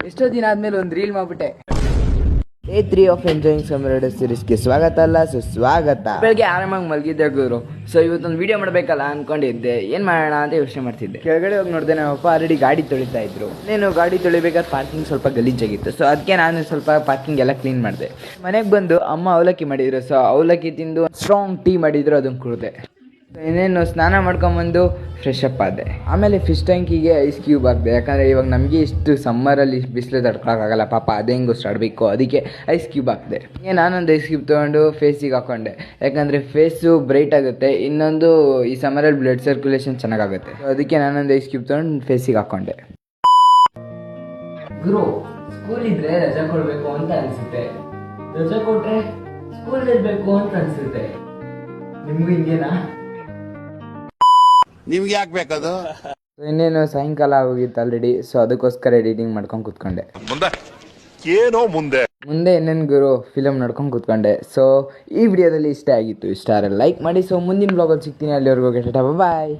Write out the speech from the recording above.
ಎಷ್ಟೋ ದಿನ ಆದ್ಮೇಲೆ ಒಂದು ರೀಲ್ ಮಾಡ್ಬಿಟ್ಟೆ. ಡೇ 3 ಆಫ್ ಎಂಜಾಯಿಂಗ್ ಸಮ್ಮರ್ ಸೀರೀಸ್ಗೆ ಸ್ವಾಗತ ಅಲ್ಲ ಸುಸ್ವಾಗತ. ಬೆಳಗ್ಗೆ ಆರಾಮಾಗಿ ಮಲಗಿದ್ದೆ ಗುರು. ಸೊ ಇವತ್ತೊಂದು ವಿಡಿಯೋ ಮಾಡಬೇಕಲ್ಲ ಅನ್ಕೊಂಡಿದ್ದೆ. ಏನು ಮಾಡೋಣ ಅಂತ ಯೋಚನೆ ಮಾಡ್ತಿದ್ದೆ. ಕೆಳಗಡೆ ಹೋಗಿ ನೋಡಿದೆ, ನಮ್ಮಪ್ಪ ಆಲ್ರೆಡಿ ಗಾಡಿ ತೊಳಿತಾ ಇದ್ರು. ನಾನು ಗಾಡಿ ತೊಳಿಬೇಕಾದ್ರೆ ಪಾರ್ಕಿಂಗ್ ಸ್ವಲ್ಪ ಗಲೀಜಾಗಿತ್ತು. ಸೊ ಅದಕ್ಕೆ ನಾನು ಸ್ವಲ್ಪ ಪಾರ್ಕಿಂಗ್ ಎಲ್ಲ ಕ್ಲೀನ್ ಮಾಡಿದೆ. ಮನೆಗೆ ಬಂದು ಅಮ್ಮ ಅವಲಕ್ಕಿ ಮಾಡಿದ್ರು. ಸೊ ಅವಲಕ್ಕಿ ತಿಂದು ಸ್ಟ್ರಾಂಗ್ ಟೀ ಮಾಡಿದ್ರು, ಅದನ್ನು ಕುಡಿದೆ. ಇನ್ನೇನು ಸ್ನಾನ ಮಾಡ್ಕೊಂಬಂದು ಫ್ರೆಶ್ ಅಪ್ ಆದೆ. ಆಮೇಲೆ ಫಿಶ್ ಟ್ಯಾಂಕಿಗೆ ಐಸ್ ಕ್ಯೂಬ್ ಹಾಕಿದೆ. ಯಾಕಂದರೆ ಇವಾಗ ನಮಗೆ ಇಷ್ಟು ಸಮ್ಮರಲ್ಲಿ ಬಿಸಿಲು ತಡ್ಕೊಳಕ್ಕಾಗಲ್ಲ ಪಾಪ, ಅದೇ ಹೆಂಗೋಷ್ಟು ಆಡಬೇಕು, ಅದಕ್ಕೆ ಐಸ್ ಕ್ಯೂಬ್ ಹಾಕಿದೆ. ನಾನೊಂದು ಐಸ್ ಕ್ಯೂಬ್ ತೊಗೊಂಡು ಫೇಸಿಗೆ ಹಾಕ್ಕೊಂಡೆ. ಯಾಕಂದರೆ ಫೇಸು ಬ್ರೈಟ್ ಆಗುತ್ತೆ, ಇನ್ನೊಂದು ಈ ಸಮ್ಮರಲ್ಲಿ ಬ್ಲಡ್ ಸರ್ಕ್ಯುಲೇಷನ್ ಚೆನ್ನಾಗಾಗುತ್ತೆ. ಅದಕ್ಕೆ ನಾನೊಂದು ಐಸ್ ಕ್ಯೂಬ್ ತೊಗೊಂಡು ಫೇಸಿಗೆ ಹಾಕ್ಕೊಂಡೆ. ಗುರು, ಸ್ಕೂಲ್ ಇದ್ರೆ ರಜಾ ಕೊಡಬೇಕು ಅಂತ ಅನಿಸುತ್ತೆ, ರಜಾ ಕೊಟ್ಟರೆ ಸ್ಕೂಲ್ ಇರಬೇಕು ಅಂತ ಅನಿಸುತ್ತೆ. ನಿಮಗೂ ಹಿಂಗೇನಾ? ನಿಮ್ಗೆ ಯಾಕೆ ಬೇಕದು? ಇನ್ನೇನು ಸಾಯಂಕಾಲ ಹೋಗಿತ್ತು ಆಲ್ರೆಡಿ. ಸೊ ಅದಕ್ಕೋಸ್ಕರ ಎಡಿಟಿಂಗ್ ಮಾಡ್ಕೊಂಡು ಕೂತ್ಕೊಂಡೆ. ಮುಂದೆ ಇನ್ನೇನು ಗುರು ಫಿಲಮ್ ನೋಡ್ಕೊಂಡು ಕೂತ್ಕೊಂಡೆ. ಸೊ ಈ ವಿಡಿಯೋದಲ್ಲಿ ಇಷ್ಟ ಆಗಿತ್ತು. ಇಷ್ಟ ಆದರೆ ಲೈಕ್ ಮಾಡಿ. ಸೊ ಮುಂದಿನ ಬ್ಲಾಗಲ್ಲಿ ಸಿಗ್ತೀನಿ. ಅಲ್ಲಿವರೆಗೂ ಟಾಟಾ ಬಾಯ್.